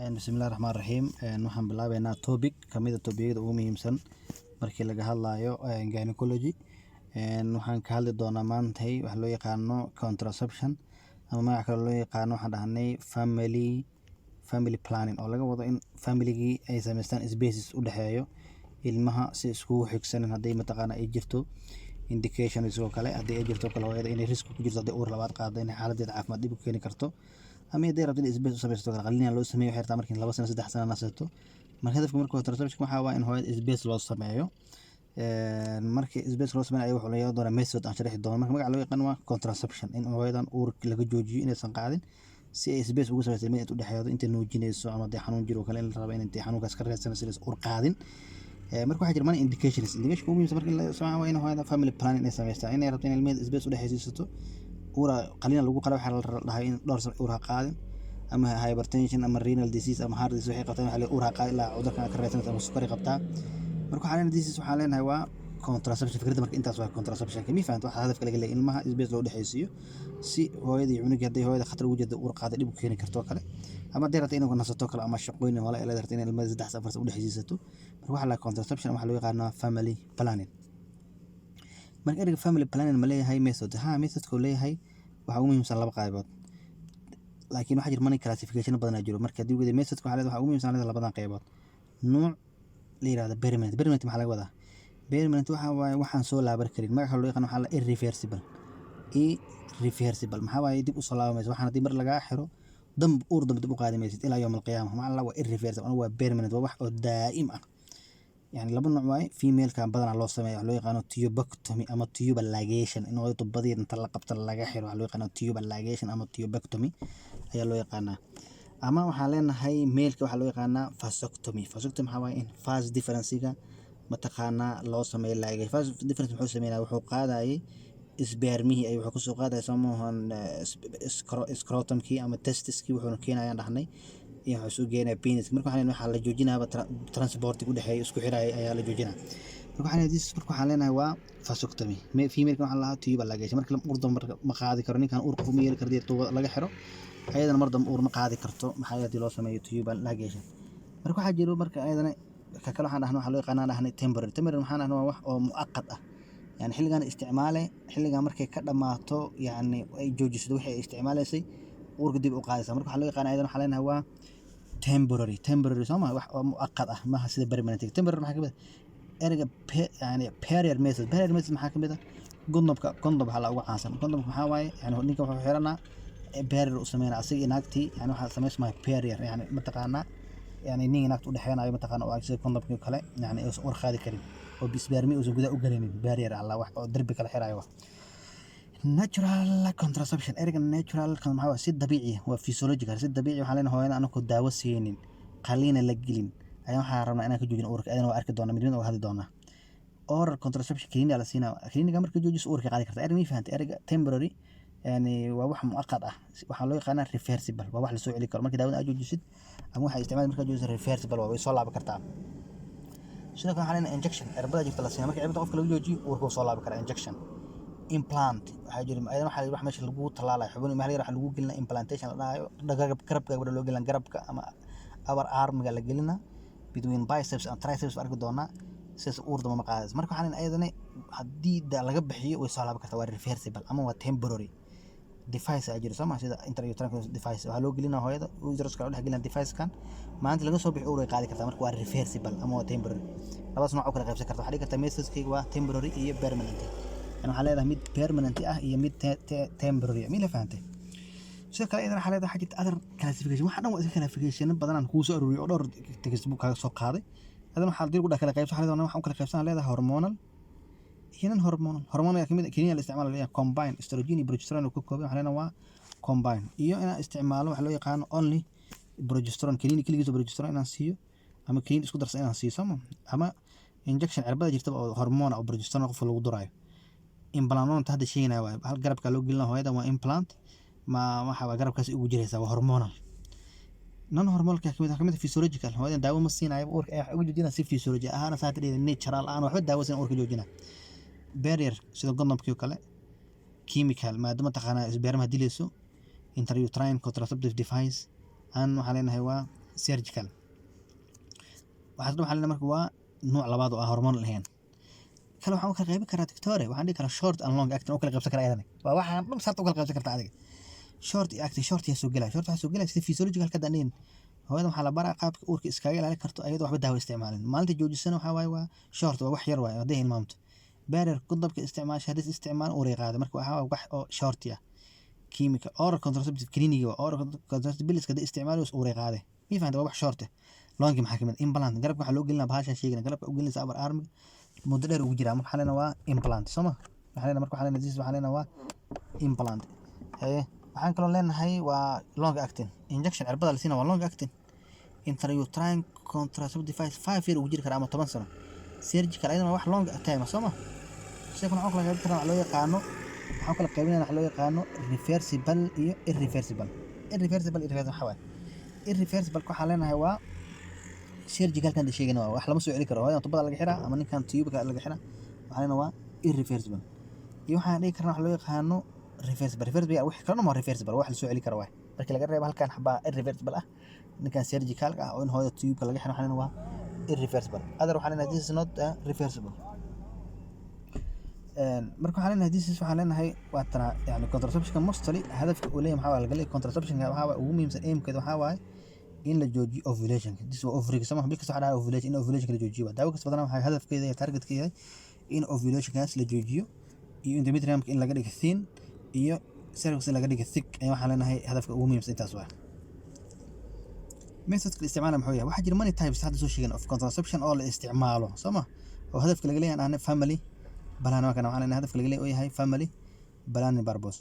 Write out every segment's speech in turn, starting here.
Bismillahi Rahmaani Rahiim. Waxaan bilaabeynaa topic kamid ah topicyada ugu muhiimsan markii laga hadlayo gynecology. Waxaan ka hadli doonaa maantay waxa loo yaqaano contraception ama magaca kale loo yaqaano waxaan dhahnay family planning oo laga wado in familygii ay sameystaan spaces u dhexeeyo ilmaha si iskugu xigsanin haddii mataqaana ay jirto indication isoo kale haddii ay jirto kale hooyada inay risk ku jirto haddii uur labaad qaado in xaaladeeda caafimaad dib u keeni karto ama haddii rabto in space u sameysto kale qalliin loo sameeyo waxay rabtaa markii 2 sano 3 sano nasato marka hadafka marka contraception waxa waa in hooyada space loo sameeyo markii space loo sameeyo wuxuu leeyahay doona method aan sharixi doono marka magaca loo yaqaan waa contraception in hooyadan uur laga joojiyo inaysan qaadin si ay space ugu sameysto mid u dhexeeyo inta nuujinayso ama haddii xanuun jiro kale in la rabo in inta xanuunkaas ka reebsanayso si uur qaadin marka waxaa jira man indications ugu muhiimsan marka la soo waa in hooyada family planning ay sameystaan inay rabto in ilmaheeda space u dhexeysiisato uura qalliin lagu qalo waxa la dhahay in dhowr sano uur ha qaadin ama hypertension ama renal disease ama heart disease waxay qabtaan waxa la uur ha qaadin ilaa cudurkan ka reebsanayso ama sukari qabtaa marka waxaan disease waxaan leenahay waa contraception fikradda marka intaas waa contraception kami fahanto waxa hadafka laga leeyahay ilmaha space loo dhexeysiiyo si hooyada iyo cunuga haddii hooyada khatar ugu jirto uur qaado dib u keeni karto kale ama haddii rabto inay nasato kale ama shaqooyin wala ay leedahay in ilmaha 3 4 u dhexeysiisato marka waxa la contraception waxa loo yaqaanaa family planning marka erga family planning ma leeyahay method methodka uu leeyahay waxa ugu muhiimsan laba qaybood laakiin waxa jira money classification badan jiro marka hadii wada methodka waxa ugu muhiimsan labadan qaybood nooc la yiraahdo permanent maxaa laga wadaa permanent waxa waaye waxaan soo laaban karin magaca loo yaqaan waxa la irreversible maxaa waaye dib u soo laabamayso waxaan hadii mar laga xiro uur dambe dib u qaadi maysid ilaa yawm alqiyaamah ma alla waa irreversible waa permanent waa wax oo daa'im ah يعني laba nooc waaye female kan badan loo sameeyo loo yaqaan tubectomy ama tubal ligation in hooyada badii inta la qabto laga xiro loo yaqaan tubal ligation ama tubectomy ayaa loo yaqaanaa ama waxaan leenahay male-ka waxa loo yaqaanaa vasectomy waxa waaye in phase difference-ga mataqaana loo sameeyo ligation phase difference wuxuu sameeyaa wuxuu qaadayay spermihi ay wuxuu ku soo qaaday samahan scrotumkii ama testis-kii wuxuu keenayaan dhahnay iyo wuxuu geenaa penis marka waxa la joojinaa transport u dhaxeeyo isku xiray ayaa la joojinaa marka waxaan leenahay waa vasectomy female waxa la tubal ligation marka uur dambe ma qaadi karo ninkan uur qof ma yeeli karto tuuba laga xiro ayadana mar dambe uur ma qaadi karto maxaa yeelay loo sameeyo tubal ligation marka waxa jiro marka ayadana ka kale waxaan dhahnaa waxa loo yaqaan temporary waxaan dhahnaa wax oo muaqqad ah يعني xilligan isticmaale xilligan markay ka dhamaato yani ay joojiso waxay isticmaaleysay uurka dib u qaadaysa marka waxa loo yaqaan ayadana waxa leenahay waa temporary sama wax oo muaqqad ah ma sida permanent temporary maxaa kamid erga yani period method maxaa kamid ah condom waxa la ugu caansan condom maxaa waaye yani ninka wuxuu xiranaa period u sameeynaa asiga inaagtii yani waxa sameysmaa period yani mataqaana يعني نين ناقد وده حيانا أي متقن أو أجزاء كنا بنقول كله يعني أور خالي كريم وبيسبرمي وزوجته أقرنين بارير على واحد درب كله حراي واحد natural contraception إرجع natural كان هو سيد طبيعي هو physiological سيد طبيعي وحاليا هو أنا كنت دعوة سينين خلينا لجلين أيام حرمنا أنا كجوجين أورك أنا وأرك دونا مدرين أو هذا دونا أور contraception كليني على سينا كليني كمر كجوجس أورك قاعد كرت أرمي فهمت أرجع temporary يعني وواح مؤقت وحلو يقانا reversible وواح لسوء عليك مركي داود أجو جسد أما واحد استعمال مركي جوز reversible ويصلع بكرتها شنو كان حاليا injection إربدا جبت لسنا مركي عبد قف كلو جوجي وركو صلع بكرة injection implant حاجة أيضا واحد يروح ماشي لجو طلع له يحبون ما راح لجو قلنا implantation لا جرب قبل لو قلنا جرب أما أور arm قال قلنا between biceps and triceps أركو دونا سيس أورد ما مقاس مركو حاليا أيضا حديد ده لجب بحي ويصلع بكرتها reversible أما هو temporary device أجر سما سيدا intrauterine device وهلو قلنا هو هذا ويدرس كله قلنا device كان ما أنت لقى صوب حوره قاعد كرتا مركو reversible أما هو temporary لباس نوع أكله غير سكرت حديقة تميسس كي هو temporary هي permanent أنا حاليا ده ميد permanent هي ميد temporary مين اللي فهمته شو كلا إذا حاليا ده حاجة other classification واحد نوع classification بدنا نخوص أروي أدور تكسبوك هذا سوق هذا هذا ما حد يقول ده كلا كيف حاليا ده أنا أكله كيف سنة هذا هرمونال هنا هرمون كمية كنية الاستعمال اللي هي كومباين استروجيني بروجسترون وكوكوبين علينا وا كومباين إياه أنا استعماله حلو يقان أونلي بروجسترون كنية كل جزء بروجسترون أنا نسيه أما كنية اسكو درس أنا نسيه سما أما إنجكشن عربة جرت هرمون أو بروجسترون قفل وضراي إمبلانون هذا شيء أنا هل جرب كلو قلنا هذا ما إمبلانت ما حوا جرب كاس يوجري سوا هرمونال نون هرمون كمية فيسيولوجيكال هذا داوم الصين عيب أورك وجودنا سي فيسيولوجي أنا ساتري النيتشرال أنا وحد داوم الصين أورك وجودنا barrier sida gondomkii kale chemical maadaama taqaana sperm hadii leeso intrauterine contraceptive device aan waxa leenahay waa surgical waxaad waxaa leena marka waa nooc labaad oo hormoon lahayn kala waxaan u kala qaybi karaa doctore waxaan dhihi karaa short and long acting oo kala qaybsan karaa ayadana waa waxaan dhan saarta u kala qaybsan kartaa adiga short acting short yaa soo gelaya short waxaa soo gelaya sida physiological ka daneen hooyada waxaa la baraa qaabka uurka iskaga ilaalin karto ayadoo waxba daawo isticmaalin maalinta joojisana waxaa waaye waa short waa wax yar waaye hadday hilmaamto barrier kudabka isticmaasha haddii isticmaal uurey qaada marka waxaa wax oo short ah kiimika oral contraceptive clinic waa oral contraceptive pills kada isticmaal uurey qaade mii fahamta waa wax short ah longi maxaa kamid implant garabka waxaa loo gelinaa bahasha sheegana garabka u gelinaysa abar arm muddo dheer ugu jiraa marka waxaa waa implant soma waxaa leena waa implant waxaan kaloo leenahay waa long acting injection cirbada la siina waa long acting intrauterine contraceptive device 5 year ugu jiri kara ama 10 sano surgical ayadana wax long time soma sidoo kale waxaan kala qayb karnaa loo yaqaano waxaan kala qaybinayna wax loo yaqaano reversible iyo irreversible waxa waaye irreversible waxaa leenahay waa surgical kan sheegana waa wax lama soo celi karo hooyada tubada laga xiraa ama ninkan tube-ka laga xiraa waxaa leenahay waa irreversible iyo waxaan dhigi karnaa wax loo yaqaano reversible wax kalena ma reversible wax la soo celi karo waay markii laga reebo halkan xabaa irreversible ah ninkan surgical ah oo in hooyada tube-ka laga xiro waxaan waa irreversible other waxaan leenahay this is not reversible marka waxaan leenahay this is waxaan leenahay waa tana yani contraception mostly hadafka uu leeyahay maxaa laga leeyahay contraception waxaa ugu muhiimsan aimkeeda waxaa waaye in la joojiyo ovulation this waa ovary sama bil kasta waxa ovulation in ovulation la joojiyo daawo kasta badan waxa hadafkeeda iyo targetkeeda in ovulation kaas la joojiyo iyo endometrium in laga dhigo thin iyo cervix in laga dhigo thick ay waxaan leenahay hadafka ugu muhiimsan intaas waa methodka isticmaalka maxuu yahay waxa jira many types hadda soo sheegan of contraception oo la isticmaalo sama oo hadafka laga leeyahay aan family balana kana waxaan leenahay hadafka laga leeyahay family balana purpose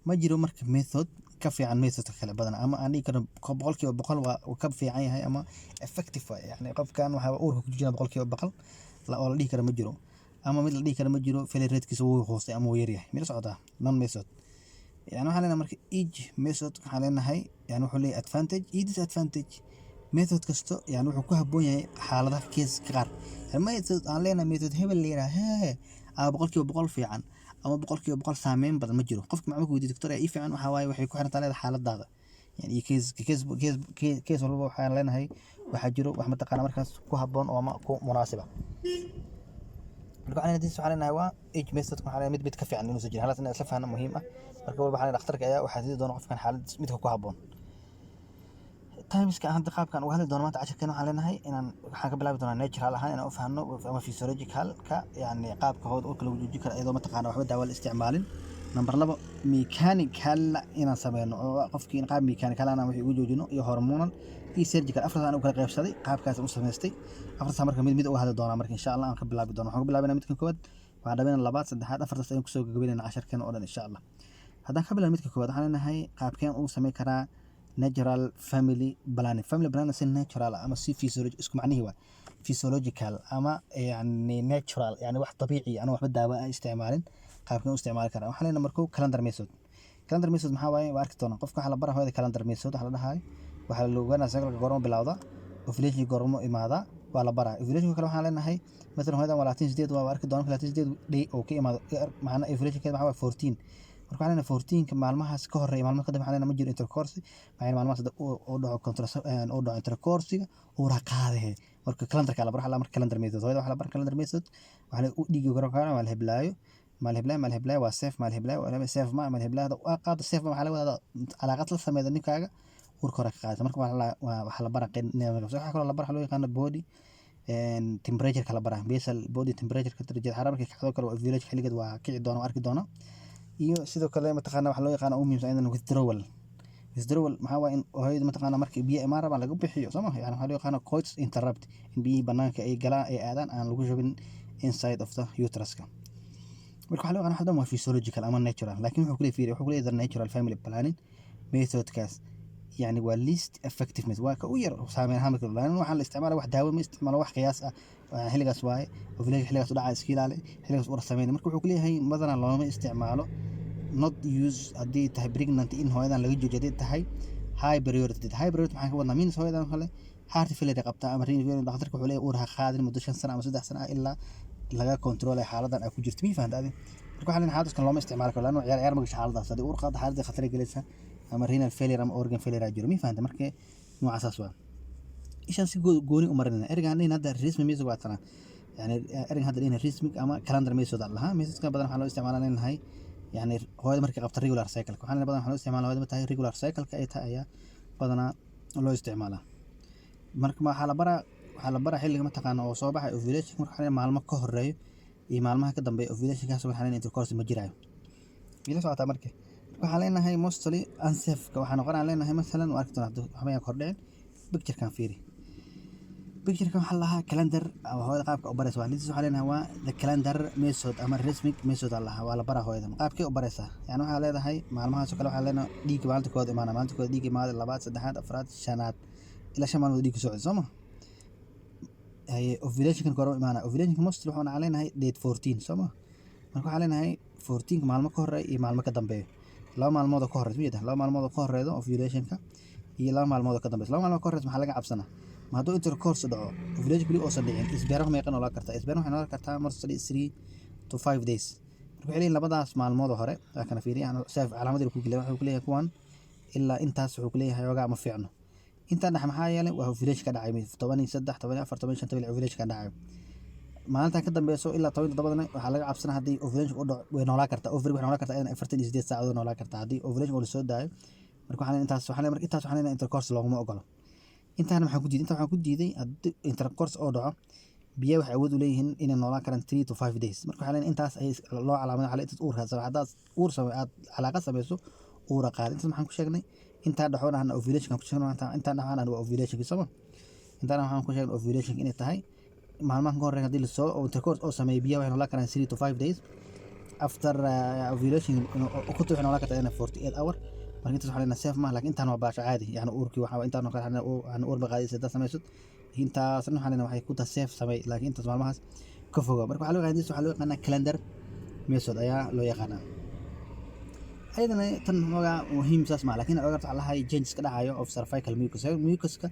ma jiro marka method ka fiican methodka kale badan ama aan dhigi karno boqolkiiba boqol waa ka fiican yahay ama effective waa yani qofkan waxa uurka ku jira boqolkiiba boqol la oo la dhigi karo ma jiro ama mid la dhigi karo ma jiro failure rate-kiisa wuu hoosay ama wuu yar yahay mid socda non method yani waxaan leenahay marka each method waxaan leenahay yani wuxuu leeyahay advantage iyo disadvantage method kasto yani wuxuu ku habboon yahay xaaladaha case qaar method aan leenahay method hebel leeyahay boqolkiiba boqol fiican ama boqolkiiba boqol saameyn badan ma jiro qofka macluumaadka weydiiyo doctor ay fiican waxa waaye waxay ku xirantaa leedahay xaaladaada yani case walba waxaan leenahay waxa jiro wax mataqaana markaas ku habboon oo ama ku munaasiba marka waxaan leenahay waa each method waxaan leenahay mid ka fiican inuu soo jiro halas in isla fahno muhiim ah marka walba waxaan dhakhtarka ayaa waxa sidii doona qofkan xaalad midka ku habboon timeska hadda qaabkan uga hadli doono maanta casharkeena waxaan leenahay inaan waxaan ka bilaabi doonaa natural ahaan inaan u fahanno ama physiological ka yani qaabka hooda urka lagu jooji karo iyadoo mataqaana waxba daawo la isticmaalin number 2 mechanical inaan sameeyno oo qofkii qaab mechanical aan wixii ugu joojino iyo hormonal iyo surgical afarta aan u kala qaybsaday qaabkaas u sameystay afarta marka mid uga hadli doonaa marka insha Allah aan ka bilaabi doono waxaan ka bilaabanaa midka koowaad waxaan dhameynaa labaad saddexaad afartaas ayaan kusoo gabagabeynaa casharkeena oo dhan insha Allah haddaan ka bilaabno midka koowaad waxaan leenahay qaabkeen uu sameyn karaa natural family planning si natural ama si physiological isku macnihi waa physiological ama yani natural yani wax dabiici ana waxba daawo aan isticmaalin qaabkan u isticmaali karaa waxaan leenahay markuu calendar method maxaa waaye waa arki doonaa qofka waxa la baraa hooyada calendar method waxa la dhahay waxa la ogaanaa sagalka goormo bilowda ovulation goormo imaada waa la baraa ovulation kale waxaan leenahay mesela hooyada waa 28 waa arki doonaa 28 day oo ka imaado macna ovulation keeda waxa waa 14 marka waxaan leenahay 14 maalmahaas ka horeeya maalmaha kadib waxaan leenahay ma jiro intercourse maxay maalmahaas oo dhaco contraception oo dhaco intercourse oo raqaade marka calendarka la baraa marka calendar method hooyada waxa la baraa calendar method waxa la u dhigi garan karaa waa la heblaayo malheblaayo waa safe malheblaayo waa safe malheblaayo waa qaad safe waxa la wada calaaqad la sameeyo ninkaaga urka hore ka qaad marka waxa la baraa waxa kale la baraa loo yaqaan body temperature kala baraa basal body temperature ka darajada xaraarka ka xadoo kale waa ovulation xilligeed waa kici doona arki doona iyo sidoo kale mataqaana waxa loo yaqaan muhiimsan in withdrawal maxaa waa in hooyada mataqaana markii biyo imaan rabaan laga bixiyo soo ma yani waxa loo yaqaan coitus interrupt in biyo banaanka ay galaan ay aadaan aan lagu shubin inside of the uterus-ka marka waxa loo yaqaan hadda waa physiological ama natural laakiin wuxuu ku leeyahay natural family planning methodkaas يعني waa least effectiveness waa ka u yar saameyn ahaan marka waxaan la isticmaalo wax daawo ma isticmaalo wax qiyaas ah xilligaas waaye ovulation xilligaas u dhaca iska ilaali xilligaas u sameeyay marka wuxuu ku leeyahay madana looma isticmaalo not use haddii tahay pregnant in hooyadan laga joojiyo tahay high priority maxaa ka wadnaa min hooyadan kale heart failure qabta ama renal failure dhakhtarka wuxuu leeyahay uur ha qaadin muddo 5 sano ama 3 sano ilaa laga control xaaladan ay ku jirto mi fahantaade marka waxaan xaaladkan looma isticmaalo karo laana ciyaar ma gasho xaaladaas haddii uur qaad xaalada khatar gelaysa ama renal failure ama organ failure jiro mi fahanta marka noocaas waa ishaan si gooni u marinayna ergaan in hadda rhythmic music waa tana yani ergan hadda in rhythmic ama calendar method lahaa methodka badan waxaa loo isticmaalaa inahay yani hooyada markay qabto regular cycle waxaan badan waxaa loo isticmaalaa hooyada markay regular cycle ay tahay ayaa badanaa loo isticmaalaa marka waxaa la baraa xilliga mataqaana oo soo baxay ovulation marka maalmo ka horeeyo iyo maalmaha ka dambeeya ovulation kaas waxaa intercourse ma jiraayo ila socotaa marka waxaan leenahay mostly unsafe waxaan qoran leenahay masalan waa aragtay waxba kordheen picture-kan fiiri picture-kan waxaa lahaa calendar ama hooyada qaabka u baraysa waxaa leenahay waa the calendar method ama rhythmic method lahaa waa la baraa hooyada qaabkay u baraysaa yani waxaa leedahay maalmahaas oo kale waxaa leenahay dhiig maalinta kooda imaana maalinta kooda dhiig imaada labaad saddexaad afraad shanaad ilaa 5 maalmood dhiig socdo soo ma ovulation koro imaana ovulation mostly waxaan leenahay date 14 soo ma marka waxaa leenahay 14 maalmo ka horeeya iyo maalmo ka dambeeya laba maalmood ka horeeya laba maalmood ka horeeya ovulation-ka iyo laba maalmood ka dambeeya laba maalmood ka horeeya maxaa laga cabsanaa ma hadduu intercourse dhaco ovulation kuli oo dhicin isbeeraha meeqan oo la kartaa isbeeraha waxay noqon kartaa mostly 3 to 5 days marka xilligan labadaas maalmood hore waa kana fiiriyaan saaf calaamadii ku gilay wuxuu leeyahay kuwan ilaa intaas wuxuu leeyahay waga ma fiicno inta dhax maxaa yeelay waa ovulation ka dhacay 13 14 15 bil ovulation ka dhacay maalinta ka dambeeyso ilaa 17 waxaa laga cabsanaa hadii ovulation u dhaco way noolaa kartaa ovary waxay noolaa kartaa in 48 saacadood noolaa kartaa hadii ovulation oo la soo daayo marka waxaan intercourse looguma ogolo intaan waxaan ku diiday hadii intercourse oo dhaco biyo waxay awood u leeyihiin inay noolaan karaan 3 to 5 days marka waxaan intaas ay loo calaamado xalayt uurka sababtaas uur samay aad calaaqa samayso uura qaad inta maxaan ku sheegnay inta dhaxoonahna ovulation ku sheegnay inta dhaxoonahna waa ovulation sama inta waxaan ku sheegnay ovulation inay tahay maalmaha ka horeeya hadii la soo intercourse oo sameeyo biyo waxay noolaan karaan 3 to 5 days after ovulation ku tuuxin noolaan kartaa 48 hour marka intaas waxaa leenahay safe ma laakiin intaan waa baasha caadi yani uurkii waxa intaan oo kale aan uur baqaadis inta samayso intaas waxaa leenahay waxay ku tahay safe samay laakiin intaas maalmahaas ka foga marka waxaa loo yaqaanaa calendar method ayaa loo yaqaanaa ayadana tan hoga muhiim saas ma laakiin ogaad waxa lahay changes ka dhacayo of cervical mucus ka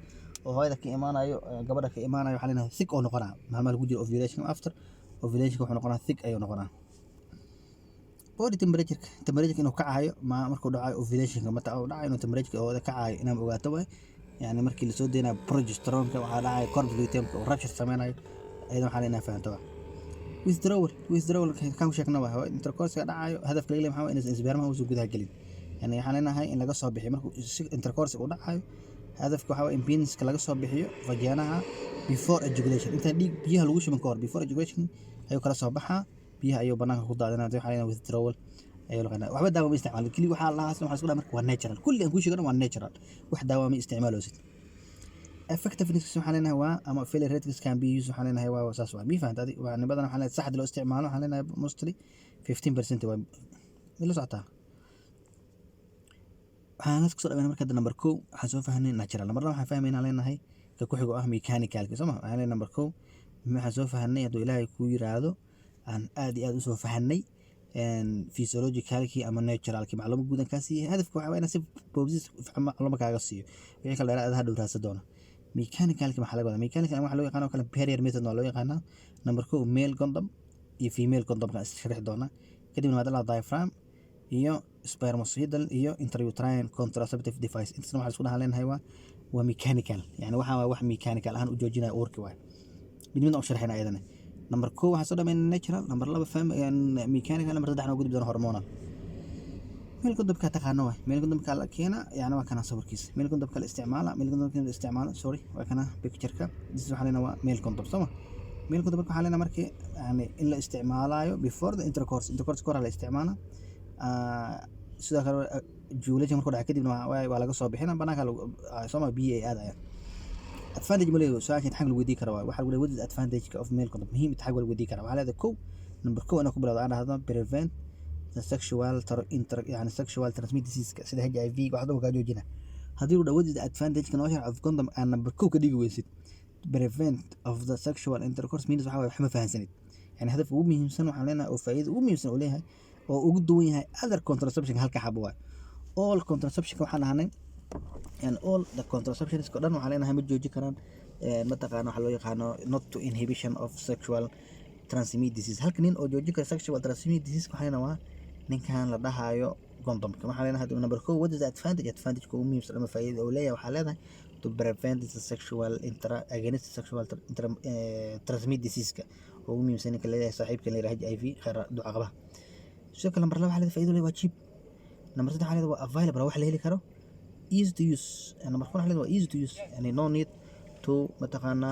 oo hooyada ka imaanayo gabadha ka imaanayo waxaa leenahay thick oo noqonaa maalmaha lagu jiro ovulation after ovulation wuxuu noqonaa thick ayuu noqonaa body temperature inuu kacayo markuu dhacayo ovulation mata uu dhacayo inuu temperature oo kacayo inaan ogaato way yani markii la soo deena progesterone ka waxa dhacay corpus temp oo rupture sameynayo ayada waxa leenahay fahanto withdrawal kan sheekna waa intercourse ka dhacayo hadafka laga leeyahay in isbeermaha uu gudaha galin yani waxaan leenahay in laga soo bixiyo markuu intercourse uu dhacayo hadafka waxa waa impedance laga soo bixiyo vaginaha before ejaculation inta dhiig biyaha lagu shuban ka hor before ejaculation ayuu kala soo baxaa biyaha ayuu banaanka ku daadinaa waxaa leenahay withdrawal ayuu laqana waxba daawo ma isticmaalo kali waxa la haasna waxa isku dhamarka waa natural kulli aan ku sheegana waa natural wax daawo ma isticmaaloosid effectiveness waxaan leenahay waa ama failure rates can be used waxaan leenahay waa saas waa mi fahantaadi waa nibadan waxaan leenahay saxda loo isticmaalo waxaan leenahay mostly 15% waa milo socota waxaan la soo dhameynaa marka number 2 waxaan soo fahnay natural number 2 waxaan fahmaynaa leenahay ka ku xigo ah mechanical soo ma waxaan leenahay number 2 waxaan soo fahnay haduu ilaahay ku yiraahdo aan aad iyo aad u soo fahnay physiologicalki ama naturalki macluumaad guud ka siiyay hadafka waxa weeyna si boobsis macluumaad kaaga siiyo wixii kale dheeraad hadhow raasa doona mechanicalki maxaa laga wadaa mechanical waxa loo yaqaan kala barrier method loo yaqaan number 2 male condom iyo female condom ka sharax doona kadibna madala diaphragm iyo spermicidal iyo intrauterine contraceptive device inta waxa isku dhahaleen waa mechanical yani waxa wax mechanical ahaan u joojinaya uurka waa midna u sharaxina ayadana number 2 waxa soo dhameeyay natural number 2 faham mechanical number 3 na gudub doona hormonal meel gudubka taqaano waa meel gudubka la keena yani waa kana sawirkiisa meel gudubka la isticmaala sorry waa kana picture-ka waxa leena waa meel condom sama meel gudubka waxa leena markii yani in la isticmaalayo before the intercourse kor la isticmaala sidoo kale juulada markuu dhaca kadibna waa laga soo bixina banaanka sama BA aadaya advantage maleeyo su'aasha xaq lagu weydii karo waxa lagu leeyahay advantage of male condom muhiim tahay lagu weydii karo waxa leedahay number 2 ana ku bilowdo aan hadda prevent the sexual yani sexual transmitted disease sida HIV waxa uu ka joojina hadii uu dhawaad advantage kan waxa of condom aan number 2 ka dhigi weysid prevent of the sexual intercourse means waxa wax ma fahansanid yani hadaf ugu muhiimsan waxa leenahay oo faa'iido ugu muhiimsan oo leeyahay oo ugu duwan yahay other contraception halka xabo waa all contraception waxaan ahaanay and all the contraceptions ko dhan waxa leenahay ma jooji karaan ma taqaano waxa loo yaqaano not to inhibition of sexual transmitted disease halka nin oo jooji kara sexual transmitted disease waxayna waa ninkan la dhahayo condom waxa leenahay number 2 what is the advantage ko muhiimsan ama faa'iido oo leeyahay waxa leedahay to prevent the sexual against sexual transmit disease-ka ugu muhiimsan ninka leeyahay saaxiibka la yiraahdo HIV khayr duca qaba sidoo kale number 2 waxa la faa'iido leh waa cheap number 3 waxa la waa available wax la heli karo easy to use number 4 waxa la waa easy to use yani no need to mataqaana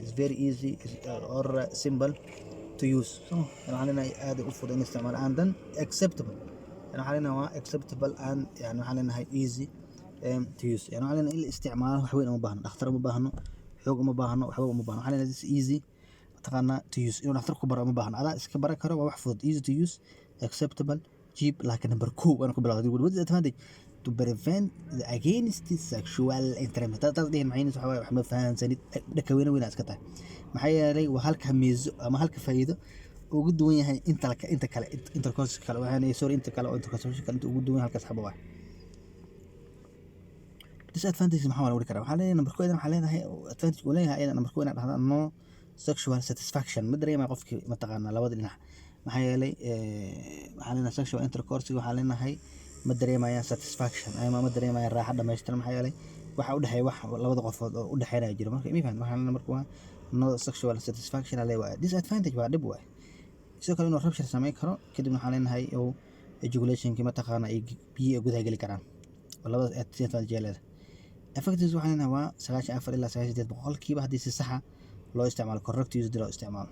it's very easy or simple to use so waxa la aad u fudud in isticmaal and then acceptable يعني حالنا هو acceptable and يعني حالنا هاي easy to use يعني حالنا إلا استعمال وحوين ما باهنا أختار ما باهنا حقوق ما باهنا وحقوق ما باهنا حالنا this easy تقنا to use إنه نختار كبر ما باهنا هذا إسكبر كره وحفظ easy to use acceptable cheap لكن number 2 أنا كبر هذا يقول what is advantage to prevent the against sexual intercourse تصدق معين سحوا محمد فهان سنيد دكوينا وين أسكتها محيا لي وهالك ميز ما هالك فايدة ugu duwan yahay inta kale intercourse kale waxaan sorry inta kale oo intercourse kale ugu duwan halkaas xabo wax disadvantage maxaa wala wari karaa waxaa leeyahay number 1 waxaa leedahay advantage uu leeyahay ayada number 1 inaad dhahdo no sexual satisfaction ma dareema qofkii ma taqaana labada dhinac maxaa yeelay waxaa leeyahay sexual intercourse waxaa leeyahay ma dareemaya satisfaction ama ma dareemaya raaxo dhameystiran maxaa yeelay waxa u dhaxay wax labada qofood oo u dhaxeynaya jiro marka imifaan waxaa number 1 no sexual satisfaction leeyahay disadvantage waa dhib waay sidoo kale inuu rabshar sameyn karo kadibna waxaan leenahay oo ejaculationkii mataqaana ay biyo gudaha geli karaan labada advantage jeelada effectives waxaan leenahay waa 94 ilaa 98 boqolkiiba haddii si sax ah loo isticmaalo correct use loo isticmaalo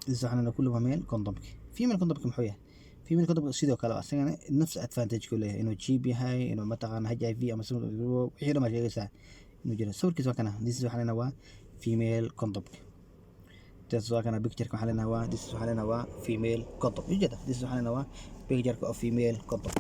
waxaan leenahay kullu male condomki female condomki muxuu yahay female condomki sidoo kale asagana nafs advantage ku leeyahay inuu cheap yahay inuu mataqaana HIV ama wixii dhama sheegaysaa inuu jiro sawirkiisa waa kana waxaan leenahay waa female condomki this is kana picture ka halena waa this is halena waa female condom you get this is halena waa picture of female condom